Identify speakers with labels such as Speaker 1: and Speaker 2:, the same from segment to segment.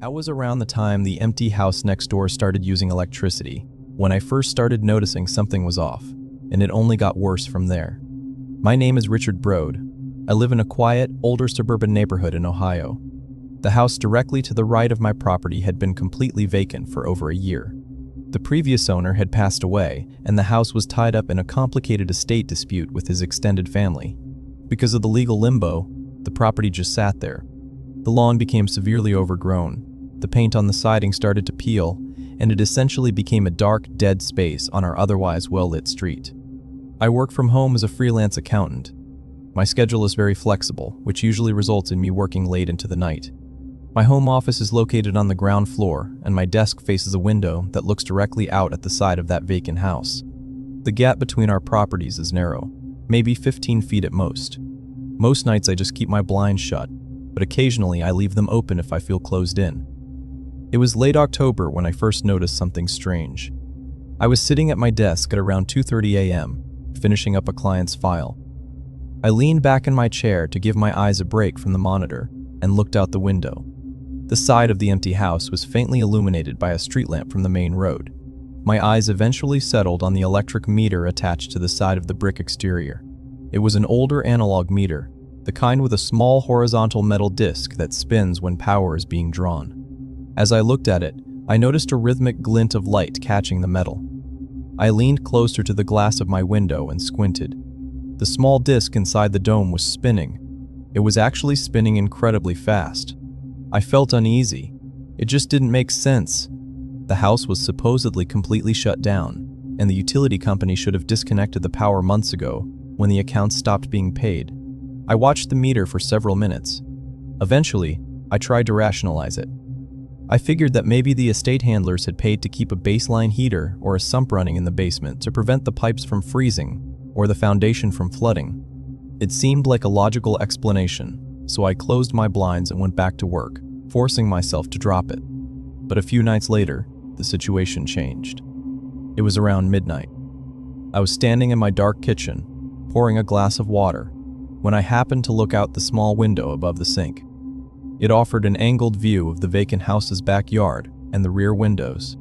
Speaker 1: That was around the time the empty house next door started using electricity, when I first started noticing something was off, and it only got worse from there. My name is Richard Brode. I live in a quiet, older suburban neighborhood in Ohio. The house directly to the right of my property had been completely vacant for over a year. The previous owner had passed away, and the house was tied up in a complicated estate dispute with his extended family. Because of the legal limbo, the property just sat there. The lawn became severely overgrown. The paint on the siding started to peel, and it essentially became a dark, dead space on our otherwise well-lit street. I work from home as a freelance accountant. My schedule is very flexible, which usually results in me working late into the night. My home office is located on the ground floor, and my desk faces a window that looks directly out at the side of that vacant house. The gap between our properties is narrow, maybe 15 feet at most. Most nights I just keep my blinds shut, but occasionally I leave them open if I feel closed in. It was late October when I first noticed something strange. I was sitting at my desk at around 2:30 a.m., finishing up a client's file. I leaned back in my chair to give my eyes a break from the monitor and looked out the window. The side of the empty house was faintly illuminated by a street lamp from the main road. My eyes eventually settled on the electric meter attached to the side of the brick exterior. It was an older analog meter, the kind with a small horizontal metal disc that spins when power is being drawn. As I looked at it, I noticed a rhythmic glint of light catching the metal. I leaned closer to the glass of my window and squinted. The small disc inside the dome was spinning. It was actually spinning incredibly fast. I felt uneasy. It just didn't make sense. The house was supposedly completely shut down, and the utility company should have disconnected the power months ago when the accounts stopped being paid. I watched the meter for several minutes. Eventually, I tried to rationalize it. I figured that maybe the estate handlers had paid to keep a baseline heater or a sump running in the basement to prevent the pipes from freezing or the foundation from flooding. It seemed like a logical explanation, so I closed my blinds and went back to work, forcing myself to drop it. But a few nights later, the situation changed. It was around midnight. I was standing in my dark kitchen, pouring a glass of water, when I happened to look out the small window above the sink. It offered an angled view of the vacant house's backyard and the rear windows.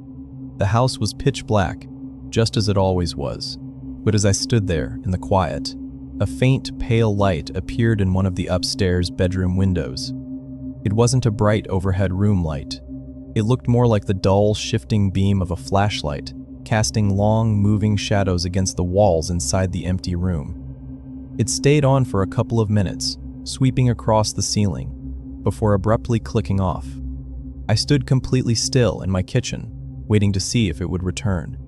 Speaker 1: The house was pitch black, just as it always was. But as I stood there in the quiet, a faint, pale light appeared in one of the upstairs bedroom windows. It wasn't a bright overhead room light. It looked more like the dull, shifting beam of a flashlight, casting long, moving shadows against the walls inside the empty room. It stayed on for a couple of minutes, sweeping across the ceiling, before abruptly clicking off. I stood completely still in my kitchen, waiting to see if it would return.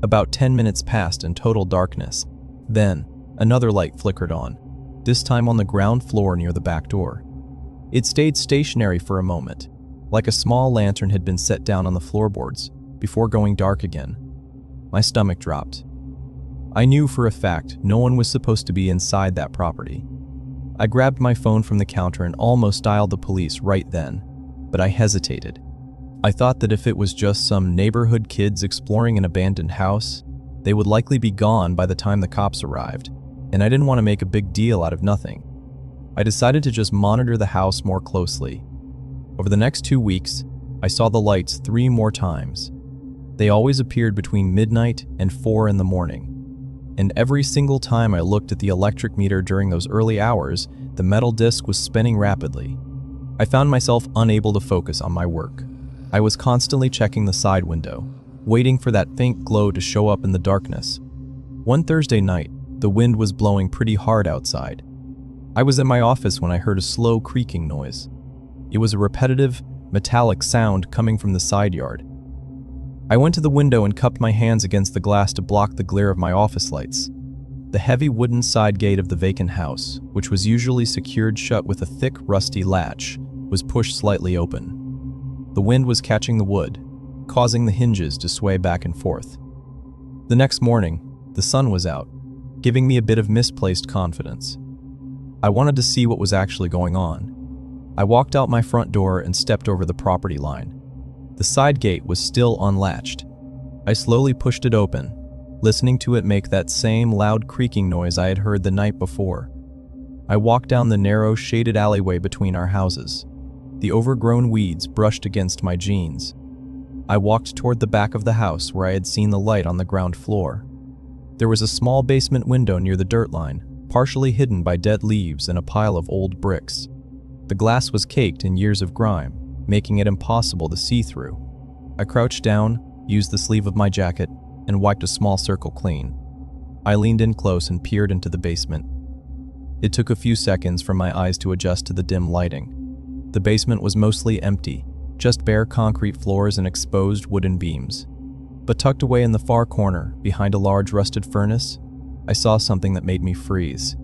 Speaker 1: About 10 minutes passed in total darkness. Then, another light flickered on, this time on the ground floor near the back door. It stayed stationary for a moment, like a small lantern had been set down on the floorboards, before going dark again. My stomach dropped. I knew for a fact no one was supposed to be inside that property. I grabbed my phone from the counter and almost dialed the police right then, but I hesitated. I thought that if it was just some neighborhood kids exploring an abandoned house, they would likely be gone by the time the cops arrived, and I didn't want to make a big deal out of nothing. I decided to just monitor the house more closely. Over the next 2 weeks, I saw the lights 3 more times. They always appeared between midnight and 4 in the morning. And every single time I looked at the electric meter during those early hours, the metal disc was spinning rapidly. I found myself unable to focus on my work. I was constantly checking the side window, waiting for that faint glow to show up in the darkness. One Thursday night, the wind was blowing pretty hard outside. I was at my office when I heard a slow creaking noise. It was a repetitive, metallic sound coming from the side yard. I went to the window and cupped my hands against the glass to block the glare of my office lights. The heavy wooden side gate of the vacant house, which was usually secured shut with a thick, rusty latch, was pushed slightly open. The wind was catching the wood, causing the hinges to sway back and forth. The next morning, the sun was out, giving me a bit of misplaced confidence. I wanted to see what was actually going on. I walked out my front door and stepped over the property line. The side gate was still unlatched. I slowly pushed it open, listening to it make that same loud creaking noise I had heard the night before. I walked down the narrow, shaded alleyway between our houses. The overgrown weeds brushed against my jeans. I walked toward the back of the house where I had seen the light on the ground floor. There was a small basement window near the dirt line, partially hidden by dead leaves and a pile of old bricks. The glass was caked in years of grime, making it impossible to see through. I crouched down, used the sleeve of my jacket, and wiped a small circle clean. I leaned in close and peered into the basement. It took a few seconds for my eyes to adjust to the dim lighting. The basement was mostly empty, just bare concrete floors and exposed wooden beams. But tucked away in the far corner, behind a large rusted furnace, I saw something that made me freeze.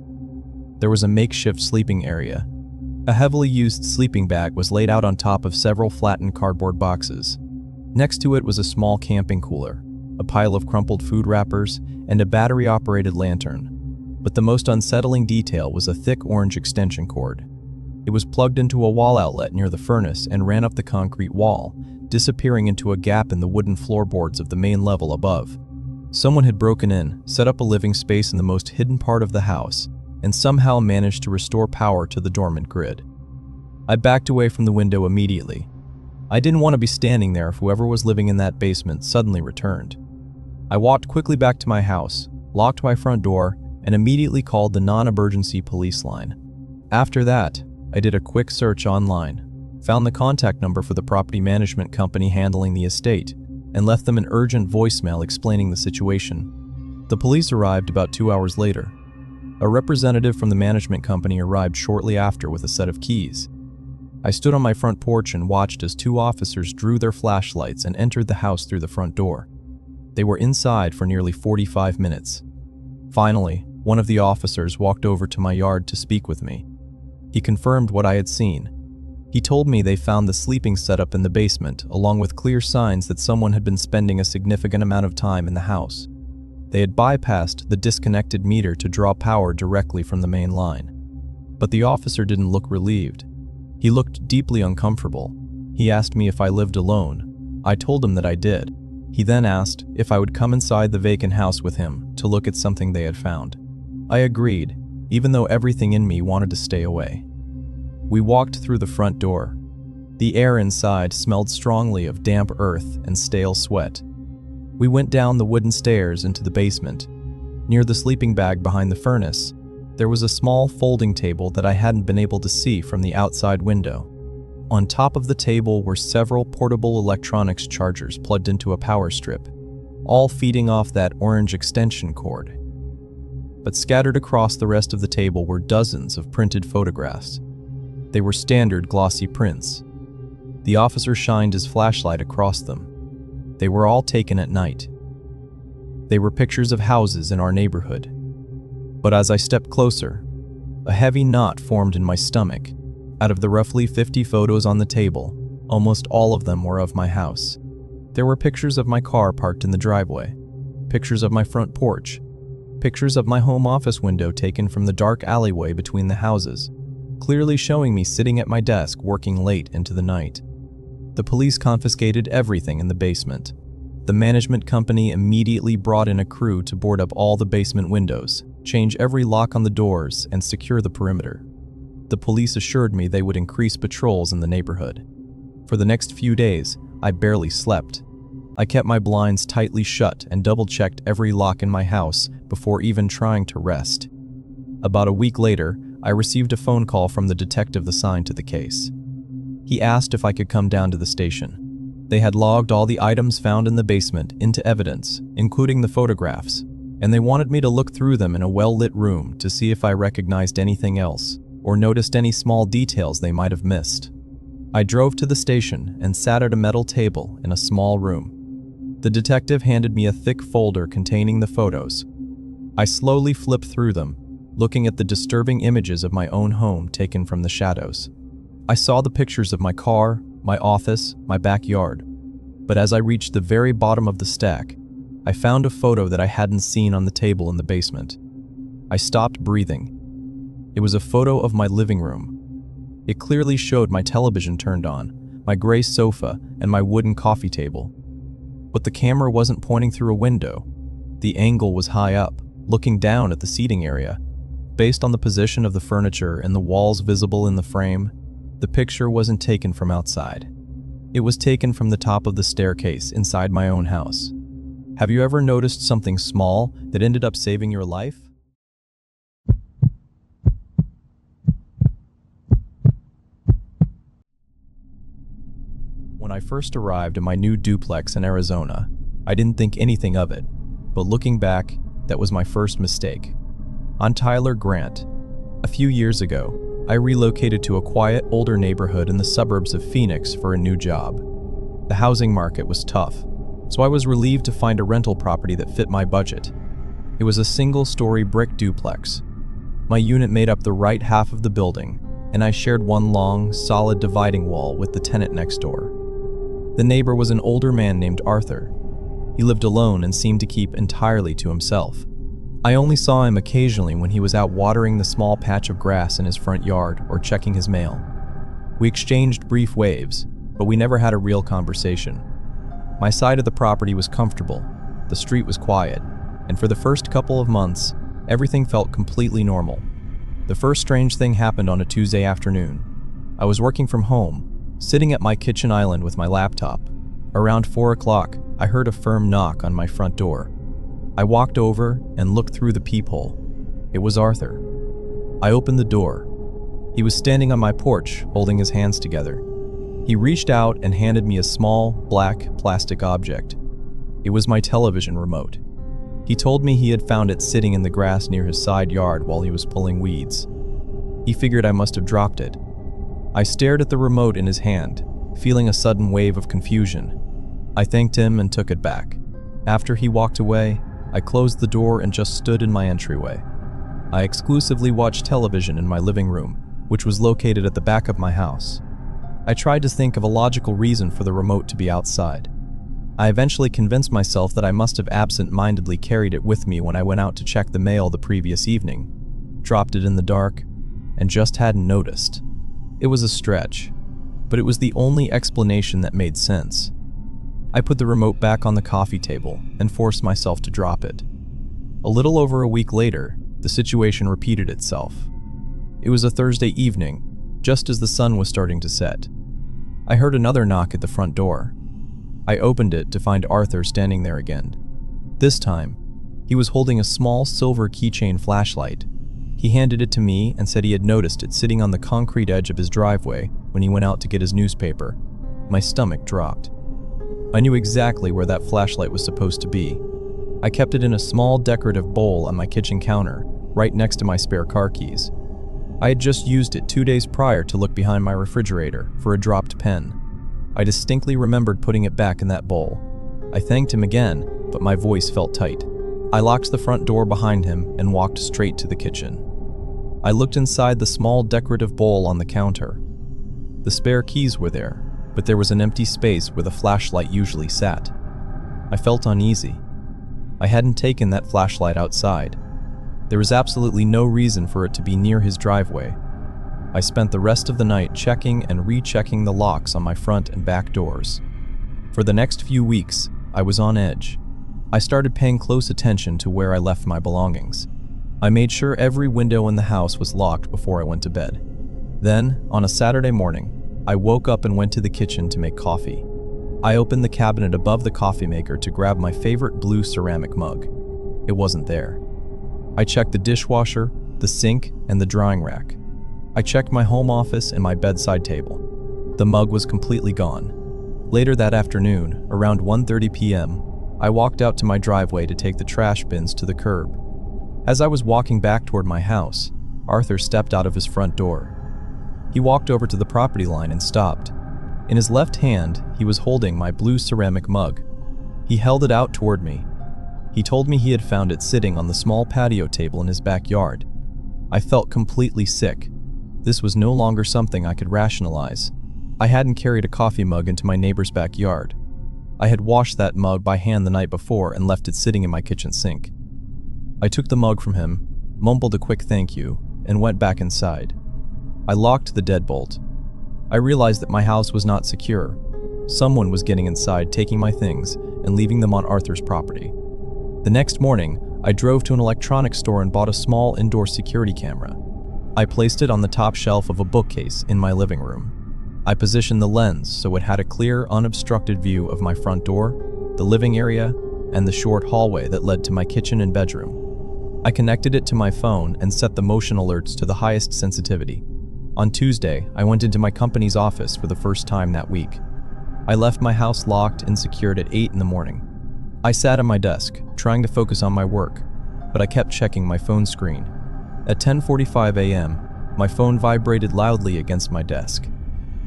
Speaker 1: There was a makeshift sleeping area. A heavily used sleeping bag was laid out on top of several flattened cardboard boxes. Next to it was a small camping cooler, a pile of crumpled food wrappers, and a battery-operated lantern. But the most unsettling detail was a thick orange extension cord. It was plugged into a wall outlet near the furnace and ran up the concrete wall, disappearing into a gap in the wooden floorboards of the main level above. Someone had broken in, set up a living space in the most hidden part of the house, and somehow managed to restore power to the dormant grid. I backed away from the window immediately. I didn't want to be standing there if whoever was living in that basement suddenly returned. I walked quickly back to my house, locked my front door, and immediately called the non-emergency police line. After that, I did a quick search online, found the contact number for the property management company handling the estate, and left them an urgent voicemail explaining the situation. The police arrived about 2 hours later. A representative from the management company arrived shortly after with a set of keys. I stood on my front porch and watched as 2 officers drew their flashlights and entered the house through the front door. They were inside for nearly 45 minutes. Finally, one of the officers walked over to my yard to speak with me. He confirmed what I had seen. He told me they found the sleeping setup in the basement, along with clear signs that someone had been spending a significant amount of time in the house. They had bypassed the disconnected meter to draw power directly from the main line. But the officer didn't look relieved. He looked deeply uncomfortable. He asked me if I lived alone. I told him that I did. He then asked if I would come inside the vacant house with him to look at something they had found. I agreed, even though everything in me wanted to stay away. We walked through the front door. The air inside smelled strongly of damp earth and stale sweat. We went down the wooden stairs into the basement. Near the sleeping bag behind the furnace, there was a small folding table that I hadn't been able to see from the outside window. On top of the table were several portable electronics chargers plugged into a power strip, all feeding off that orange extension cord. But scattered across the rest of the table were dozens of printed photographs. They were standard glossy prints. The officer shined his flashlight across them. They were all taken at night. They were pictures of houses in our neighborhood. But as I stepped closer, a heavy knot formed in my stomach. Out of the roughly 50 photos on the table, almost all of them were of my house. There were pictures of my car parked in the driveway, pictures of my front porch, pictures of my home office window taken from the dark alleyway between the houses, clearly showing me sitting at my desk working late into the night. The police confiscated everything in the basement. The management company immediately brought in a crew to board up all the basement windows, change every lock on the doors, and secure the perimeter. The police assured me they would increase patrols in the neighborhood. For the next few days, I barely slept. I kept my blinds tightly shut and double-checked every lock in my house before even trying to rest. About a week later, I received a phone call from the detective assigned to the case. He asked if I could come down to the station. They had logged all the items found in the basement into evidence, including the photographs, and they wanted me to look through them in a well-lit room to see if I recognized anything else or noticed any small details they might have missed. I drove to the station and sat at a metal table in a small room. The detective handed me a thick folder containing the photos. I slowly flipped through them, looking at the disturbing images of my own home taken from the shadows. I saw the pictures of my car, my office, my backyard. But as I reached the very bottom of the stack, I found a photo that I hadn't seen on the table in the basement. I stopped breathing. It was a photo of my living room. It clearly showed my television turned on, my gray sofa, and my wooden coffee table. But the camera wasn't pointing through a window. The angle was high up, looking down at the seating area. Based on the position of the furniture and the walls visible in the frame, The picture wasn't taken from outside. It was taken from the top of the staircase inside my own house. Have you ever noticed something small that ended up saving your life? When I first arrived in my new duplex in Arizona, I didn't think anything of it, but looking back, that was my first mistake. I'm Tyler Grant. A few years ago, I relocated to a quiet, older neighborhood in the suburbs of Phoenix for a new job. The housing market was tough, so I was relieved to find a rental property that fit my budget. It was a single-story brick duplex. My unit made up the right half of the building, and I shared one long, solid dividing wall with the tenant next door. The neighbor was an older man named Arthur. He lived alone and seemed to keep entirely to himself. I only saw him occasionally when he was out watering the small patch of grass in his front yard or checking his mail. We exchanged brief waves, but we never had a real conversation. My side of the property was comfortable, the street was quiet, and for the first couple of months, everything felt completely normal. The first strange thing happened on a Tuesday afternoon. I was working from home, sitting at my kitchen island with my laptop. Around 4 o'clock, I heard a firm knock on my front door. I walked over and looked through the peephole. It was Arthur. I opened the door. He was standing on my porch, holding his hands together. He reached out and handed me a small, black, plastic object. It was my television remote. He told me he had found it sitting in the grass near his side yard while he was pulling weeds. He figured I must have dropped it. I stared at the remote in his hand, feeling a sudden wave of confusion. I thanked him and took it back. After he walked away, I closed the door and just stood in my entryway. I exclusively watched television in my living room, which was located at the back of my house. I tried to think of a logical reason for the remote to be outside. I eventually convinced myself that I must have absent-mindedly carried it with me when I went out to check the mail the previous evening, dropped it in the dark, and just hadn't noticed. It was a stretch, but it was the only explanation that made sense. I put the remote back on the coffee table and forced myself to drop it. A little over a week later, the situation repeated itself. It was a Thursday evening, just as the sun was starting to set. I heard another knock at the front door. I opened it to find Arthur standing there again. This time, he was holding a small silver keychain flashlight. He handed it to me and said he had noticed it sitting on the concrete edge of his driveway when he went out to get his newspaper. My stomach dropped. I knew exactly where that flashlight was supposed to be. I kept it in a small decorative bowl on my kitchen counter, right next to my spare car keys. I had just used it 2 days prior to look behind my refrigerator for a dropped pen. I distinctly remembered putting it back in that bowl. I thanked him again, but my voice felt tight. I locked the front door behind him and walked straight to the kitchen. I looked inside the small decorative bowl on the counter. The spare keys were there, but there was an empty space where the flashlight usually sat. I felt uneasy. I hadn't taken that flashlight outside. There was absolutely no reason for it to be near his driveway. I spent the rest of the night checking and rechecking the locks on my front and back doors. For the next few weeks, I was on edge. I started paying close attention to where I left my belongings. I made sure every window in the house was locked before I went to bed. Then, on a Saturday morning, I woke up and went to the kitchen to make coffee. I opened the cabinet above the coffee maker to grab my favorite blue ceramic mug. It wasn't there. I checked the dishwasher, the sink, and the drying rack. I checked my home office and my bedside table. The mug was completely gone. Later that afternoon, around 1:30 p.m., I walked out to my driveway to take the trash bins to the curb. As I was walking back toward my house, Arthur stepped out of his front door. He walked over to the property line and stopped. In his left hand, he was holding my blue ceramic mug. He held it out toward me. He told me he had found it sitting on the small patio table in his backyard. I felt completely sick. This was no longer something I could rationalize. I hadn't carried a coffee mug into my neighbor's backyard. I had washed that mug by hand the night before and left it sitting in my kitchen sink. I took the mug from him, mumbled a quick thank you, and went back inside. I locked the deadbolt. I realized that my house was not secure. Someone was getting inside, taking my things, and leaving them on Arthur's property. The next morning, I drove to an electronics store and bought a small indoor security camera. I placed it on the top shelf of a bookcase in my living room. I positioned the lens so it had a clear, unobstructed view of my front door, the living area, and the short hallway that led to my kitchen and bedroom. I connected it to my phone and set the motion alerts to the highest sensitivity. On Tuesday, I went into my company's office for the first time that week. I left my house locked and secured at 8 in the morning. I sat at my desk, trying to focus on my work, but I kept checking my phone screen. At 10:45 a.m., my phone vibrated loudly against my desk.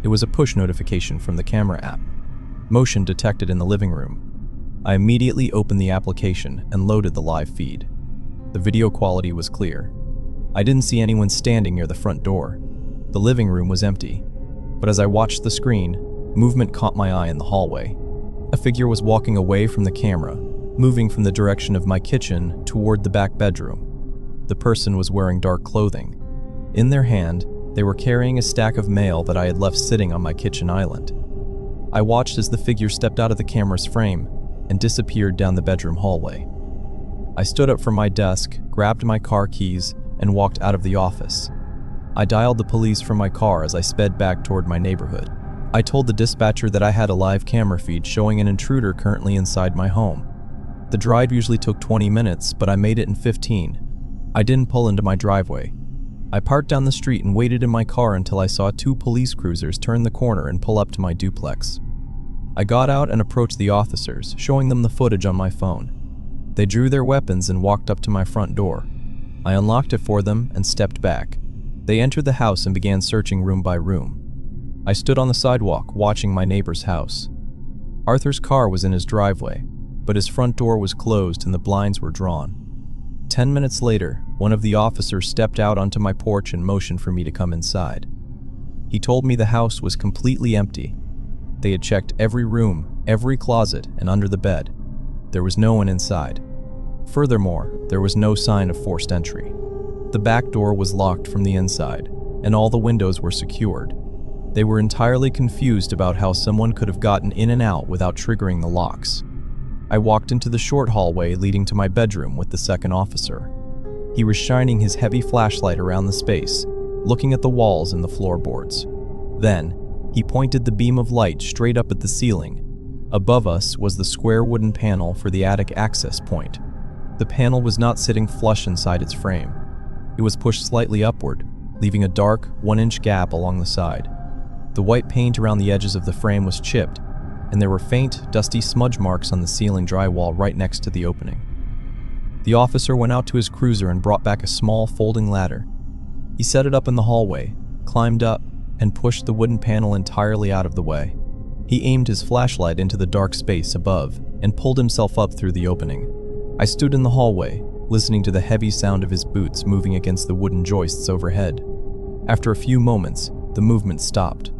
Speaker 1: It was a push notification from the camera app. Motion detected in the living room. I immediately opened the application and loaded the live feed. The video quality was clear. I didn't see anyone standing near the front door. The living room was empty. But as I watched the screen, movement caught my eye in the hallway. A figure was walking away from the camera, moving from the direction of my kitchen toward the back bedroom. The person was wearing dark clothing. In their hand, they were carrying a stack of mail that I had left sitting on my kitchen island. I watched as the figure stepped out of the camera's frame and disappeared down the bedroom hallway. I stood up from my desk, grabbed my car keys, and walked out of the office. I dialed the police from my car as I sped back toward my neighborhood. I told the dispatcher that I had a live camera feed showing an intruder currently inside my home. The drive usually took 20 minutes, but I made it in 15. I didn't pull into my driveway. I parked down the street and waited in my car until I saw 2 police cruisers turn the corner and pull up to my duplex. I got out and approached the officers, showing them the footage on my phone. They drew their weapons and walked up to my front door. I unlocked it for them and stepped back. They entered the house and began searching room by room. I stood on the sidewalk watching my neighbor's house. Arthur's car was in his driveway, but his front door was closed and the blinds were drawn. 10 minutes later, one of the officers stepped out onto my porch and motioned for me to come inside. He told me the house was completely empty. They had checked every room, every closet, and under the bed. There was no one inside. Furthermore, there was no sign of forced entry. The back door was locked from the inside, and all the windows were secured. They were entirely confused about how someone could have gotten in and out without triggering the locks. I walked into the short hallway leading to my bedroom with the second officer. He was shining his heavy flashlight around the space, looking at the walls and the floorboards. Then, he pointed the beam of light straight up at the ceiling. Above us was the square wooden panel for the attic access point. The panel was not sitting flush inside its frame. It was pushed slightly upward, leaving a dark, 1-inch gap along the side. The white paint around the edges of the frame was chipped, and there were faint, dusty smudge marks on the ceiling drywall right next to the opening. The officer went out to his cruiser and brought back a small folding ladder. He set it up in the hallway, climbed up, and pushed the wooden panel entirely out of the way. He aimed his flashlight into the dark space above and pulled himself up through the opening. I stood in the hallway, listening to the heavy sound of his boots moving against the wooden joists overhead. After a few moments, the movement stopped.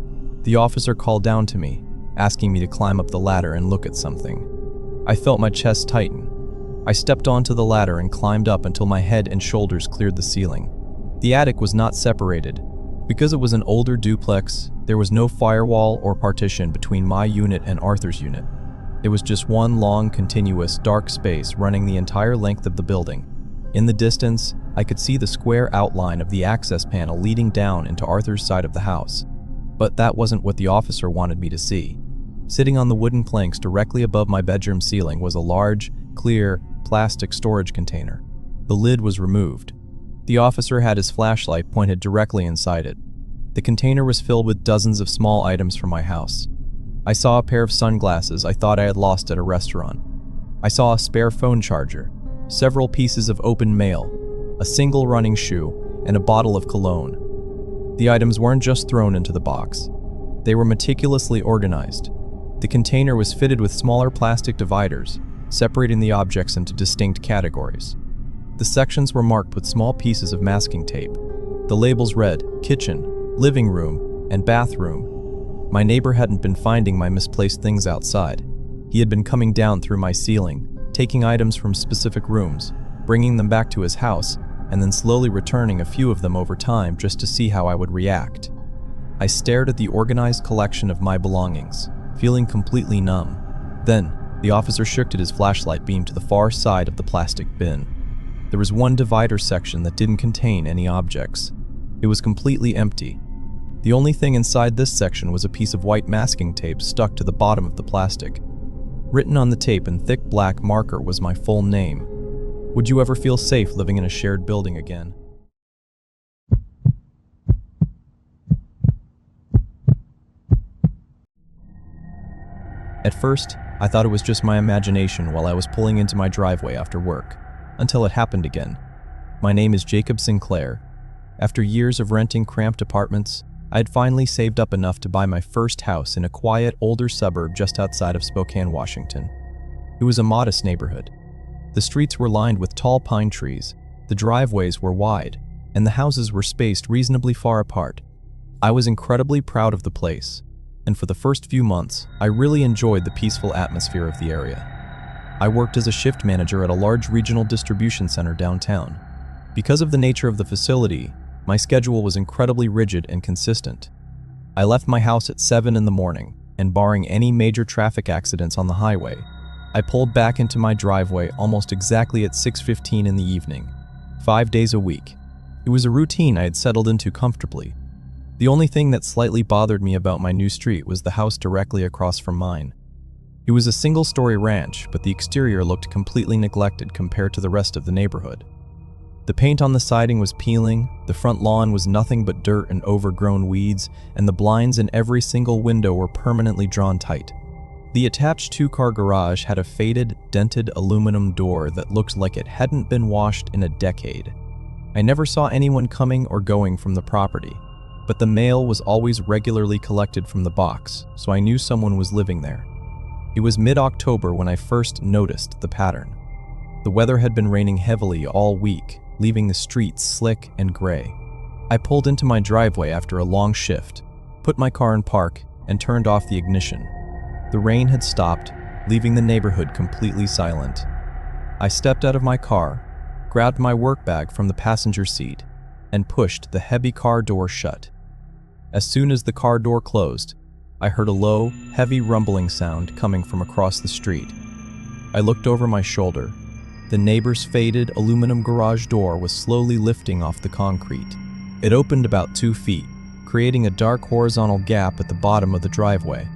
Speaker 1: The officer called down to me, asking me to climb up the ladder and look at something. I felt my chest tighten. I stepped onto the ladder and climbed up until my head and shoulders cleared the ceiling. The attic was not separated. Because it was an older duplex, there was no firewall or partition between my unit and Arthur's unit. It was just one long, continuous, dark space running the entire length of the building. In the distance, I could see the square outline of the access panel leading down into Arthur's side of the house. But that wasn't what the officer wanted me to see. Sitting on the wooden planks directly above my bedroom ceiling was a large, clear, plastic storage container. The lid was removed. The officer had his flashlight pointed directly inside it. The container was filled with dozens of small items from my house. I saw a pair of sunglasses I thought I had lost at a restaurant. I saw a spare phone charger, several pieces of open mail, a single running shoe, and a bottle of cologne. The items weren't just thrown into the box. They were meticulously organized. The container was fitted with smaller plastic dividers, separating the objects into distinct categories. The sections were marked with small pieces of masking tape. The labels read, kitchen, living room, and bathroom. My neighbor hadn't been finding my misplaced things outside. He had been coming down through my ceiling, taking items from specific rooms, bringing them back to his house, and then slowly returning a few of them over time just to see how I would react. I stared at the organized collection of my belongings, feeling completely numb. Then, the officer shifted his flashlight beam to the far side of the plastic bin. There was one divider section that didn't contain any objects. It was completely empty. The only thing inside this section was a piece of white masking tape stuck to the bottom of the plastic. Written on the tape in thick black marker was my full name. Would you ever feel safe living in a shared building again? At first, I thought it was just my imagination while I was pulling into my driveway after work, until it happened again. My name is Jacob Sinclair. After years of renting cramped apartments, I had finally saved up enough to buy my first house in a quiet, older suburb just outside of Spokane, Washington. It was a modest neighborhood. The streets were lined with tall pine trees, the driveways were wide, and the houses were spaced reasonably far apart. I was incredibly proud of the place, and for the first few months, I really enjoyed the peaceful atmosphere of the area. I worked as a shift manager at a large regional distribution center downtown. Because of the nature of the facility, my schedule was incredibly rigid and consistent. I left my house at 7 in the morning, and barring any major traffic accidents on the highway, I pulled back into my driveway almost exactly at 6:15 in the evening, 5 days a week. It was a routine I had settled into comfortably. The only thing that slightly bothered me about my new street was the house directly across from mine. It was a single-story ranch, but the exterior looked completely neglected compared to the rest of the neighborhood. The paint on the siding was peeling, the front lawn was nothing but dirt and overgrown weeds, and the blinds in every single window were permanently drawn tight. The attached two-car garage had a faded, dented aluminum door that looked like it hadn't been washed in a decade. I never saw anyone coming or going from the property, but the mail was always regularly collected from the box, so I knew someone was living there. It was mid-October when I first noticed the pattern. The weather had been raining heavily all week, leaving the streets slick and gray. I pulled into my driveway after a long shift, put my car in park, and turned off the ignition. The rain had stopped, leaving the neighborhood completely silent. I stepped out of my car, grabbed my work bag from the passenger seat, and pushed the heavy car door shut. As soon as the car door closed, I heard a low, heavy rumbling sound coming from across the street. I looked over my shoulder. The neighbor's faded aluminum garage door was slowly lifting off the concrete. It opened about 2 feet, creating a dark horizontal gap at the bottom of the driveway.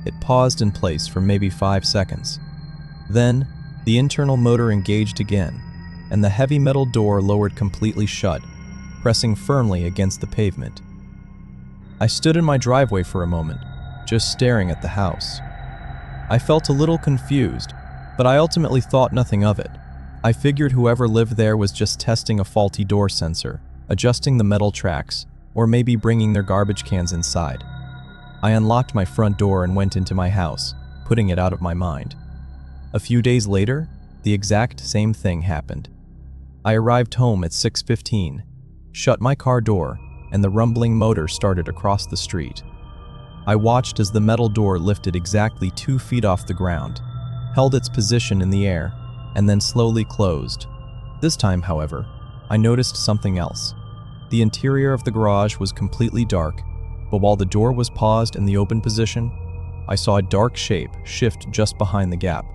Speaker 1: It paused in place for maybe 5 seconds. Then, the internal motor engaged again, and the heavy metal door lowered completely shut, pressing firmly against the pavement. I stood in my driveway for a moment, just staring at the house. I felt a little confused, but I ultimately thought nothing of it. I figured whoever lived there was just testing a faulty door sensor, adjusting the metal tracks, or maybe bringing their garbage cans inside. I unlocked my front door and went into my house, putting it out of my mind. A few days later, the exact same thing happened. I arrived home at 6:15, shut my car door, and the rumbling motor started across the street. I watched as the metal door lifted exactly 2 feet off the ground, held its position in the air, and then slowly closed. This time, however, I noticed something else. The interior of the garage was completely dark, but while the door was paused in the open position, I saw a dark shape shift just behind the gap.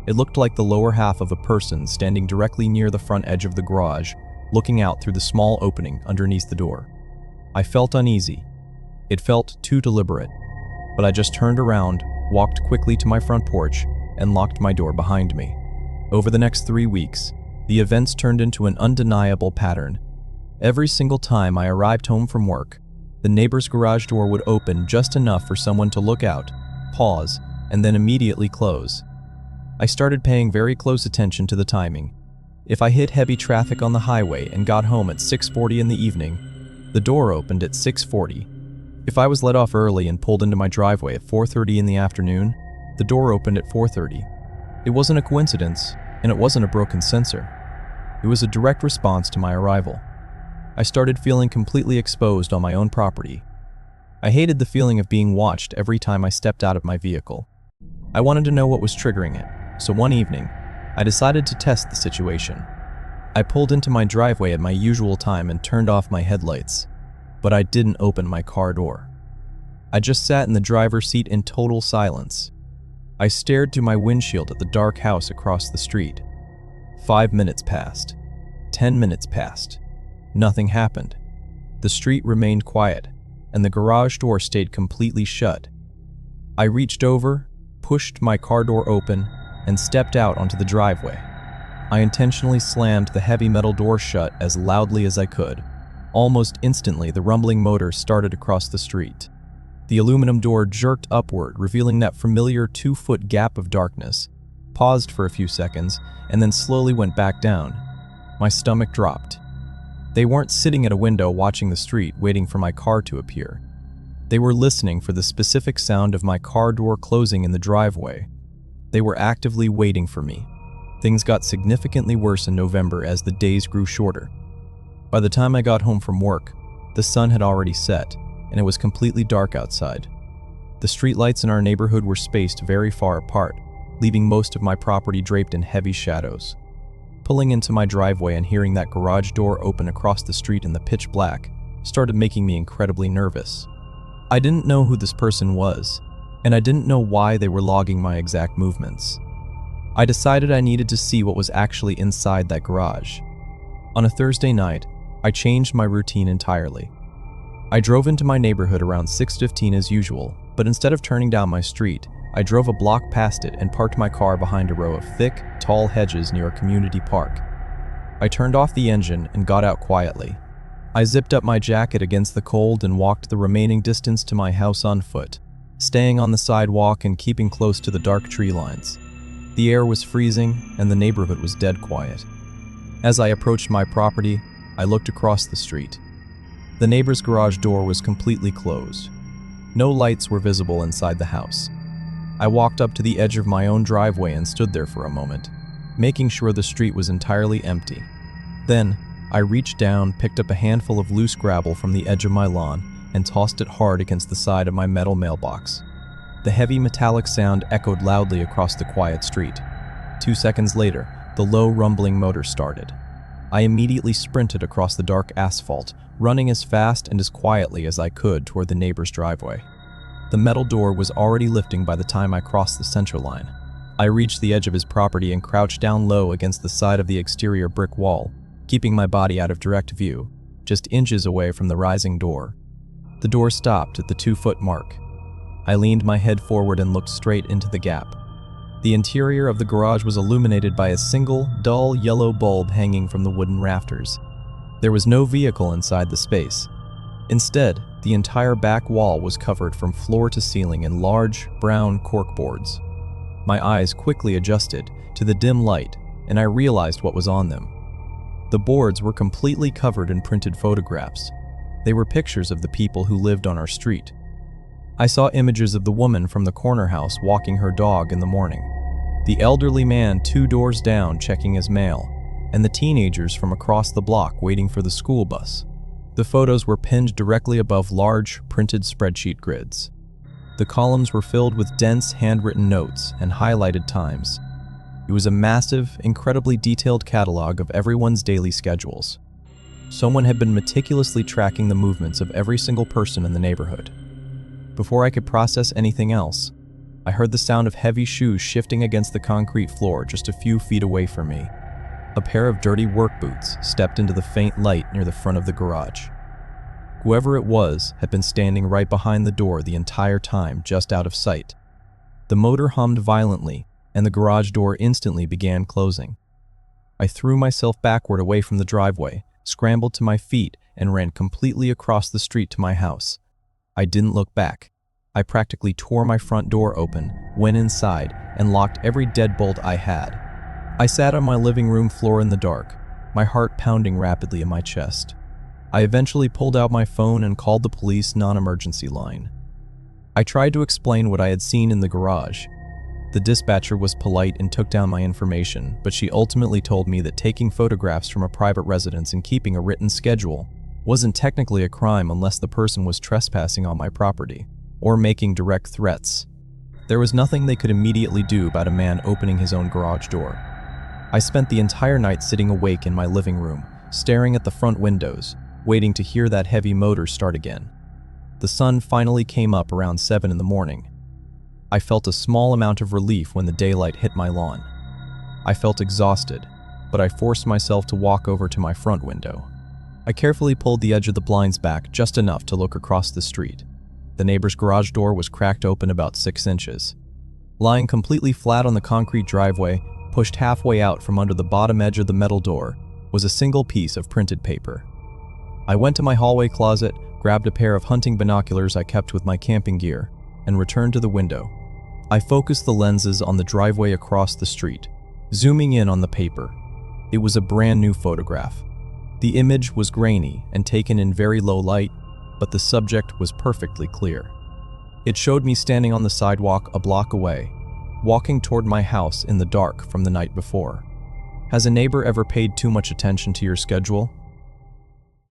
Speaker 1: It looked like the lower half of a person standing directly near the front edge of the garage, looking out through the small opening underneath the door. I felt uneasy. It felt too deliberate, but I just turned around, walked quickly to my front porch, and locked my door behind me. Over the next 3 weeks, the events turned into an undeniable pattern. Every single time I arrived home from work, the neighbor's garage door would open just enough for someone to look out, pause, and then immediately close. I started paying very close attention to the timing. If I hit heavy traffic on the highway and got home at 6:40 in the evening, the door opened at 6:40. If I was let off early and pulled into my driveway at 4:30 in the afternoon, the door opened at 4:30. It wasn't a coincidence, and it wasn't a broken sensor. It was a direct response to my arrival. I started feeling completely exposed on my own property. I hated the feeling of being watched every time I stepped out of my vehicle. I wanted to know what was triggering it, so one evening, I decided to test the situation. I pulled into my driveway at my usual time and turned off my headlights, but I didn't open my car door. I just sat in the driver's seat in total silence. I stared through my windshield at the dark house across the street. 5 minutes passed. 10 minutes passed. Nothing happened. The street remained quiet, and the garage door stayed completely shut. I reached over, pushed my car door open, and stepped out onto the driveway. I intentionally slammed the heavy metal door shut as loudly as I could. Almost instantly, the rumbling motor started across the street. The aluminum door jerked upward, revealing that familiar 2-foot gap of darkness, paused for a few seconds, and then slowly went back down. My stomach dropped. They weren't sitting at a window watching the street, waiting for my car to appear. They were listening for the specific sound of my car door closing in the driveway. They were actively waiting for me. Things got significantly worse in November as the days grew shorter. By the time I got home from work, the sun had already set, and it was completely dark outside. The streetlights in our neighborhood were spaced very far apart, leaving most of my property draped in heavy shadows. Pulling into my driveway and hearing that garage door open across the street in the pitch black started making me incredibly nervous. I didn't know who this person was, and I didn't know why they were logging my exact movements. I decided I needed to see what was actually inside that garage. On a Thursday night, I changed my routine entirely. I drove into my neighborhood around 6:15 as usual, but instead of turning down my street, I drove a block past it and parked my car behind a row of thick, tall hedges near a community park. I turned off the engine and got out quietly. I zipped up my jacket against the cold and walked the remaining distance to my house on foot, staying on the sidewalk and keeping close to the dark tree lines. The air was freezing and the neighborhood was dead quiet. As I approached my property, I looked across the street. The neighbor's garage door was completely closed. No lights were visible inside the house. I walked up to the edge of my own driveway and stood there for a moment, making sure the street was entirely empty. Then, I reached down, picked up a handful of loose gravel from the edge of my lawn, and tossed it hard against the side of my metal mailbox. The heavy metallic sound echoed loudly across the quiet street. 2 seconds later, the low rumbling motor started. I immediately sprinted across the dark asphalt, running as fast and as quietly as I could toward the neighbor's driveway. The metal door was already lifting by the time I crossed the center line. I reached the edge of his property and crouched down low against the side of the exterior brick wall, keeping my body out of direct view, just inches away from the rising door. The door stopped at the 2-foot mark. I leaned my head forward and looked straight into the gap. The interior of the garage was illuminated by a single, dull yellow bulb hanging from the wooden rafters. There was no vehicle inside the space. Instead, the entire back wall was covered from floor to ceiling in large, brown corkboards. My eyes quickly adjusted to the dim light, and I realized what was on them. The boards were completely covered in printed photographs. They were pictures of the people who lived on our street. I saw images of the woman from the corner house walking her dog in the morning, the elderly man 2 doors down checking his mail, and the teenagers from across the block waiting for the school bus. The photos were pinned directly above large, printed spreadsheet grids. The columns were filled with dense, handwritten notes and highlighted times. It was a massive, incredibly detailed catalog of everyone's daily schedules. Someone had been meticulously tracking the movements of every single person in the neighborhood. Before I could process anything else, I heard the sound of heavy shoes shifting against the concrete floor just a few feet away from me. A pair of dirty work boots stepped into the faint light near the front of the garage. Whoever it was had been standing right behind the door the entire time, just out of sight. The motor hummed violently, and the garage door instantly began closing. I threw myself backward away from the driveway, scrambled to my feet, and ran completely across the street to my house. I didn't look back. I practically tore my front door open, went inside, and locked every deadbolt I had. I sat on my living room floor in the dark, my heart pounding rapidly in my chest. I eventually pulled out my phone and called the police non-emergency line. I tried to explain what I had seen in the garage. The dispatcher was polite and took down my information, but she ultimately told me that taking photographs from a private residence and keeping a written schedule wasn't technically a crime unless the person was trespassing on my property or making direct threats. There was nothing they could immediately do about a man opening his own garage door. I spent the entire night sitting awake in my living room, staring at the front windows, waiting to hear that heavy motor start again. The sun finally came up around 7 in the morning. I felt a small amount of relief when the daylight hit my lawn. I felt exhausted, but I forced myself to walk over to my front window. I carefully pulled the edge of the blinds back just enough to look across the street. The neighbor's garage door was cracked open about 6 inches. Lying completely flat on the concrete driveway, pushed halfway out from under the bottom edge of the metal door, was a single piece of printed paper. I went to my hallway closet, grabbed a pair of hunting binoculars I kept with my camping gear, and returned to the window. I focused the lenses on the driveway across the street, zooming in on the paper. It was a brand new photograph. The image was grainy and taken in very low light, but the subject was perfectly clear. It showed me standing on the sidewalk a block away, walking toward my house in the dark from the night before. Has a neighbor ever paid too much attention to your schedule?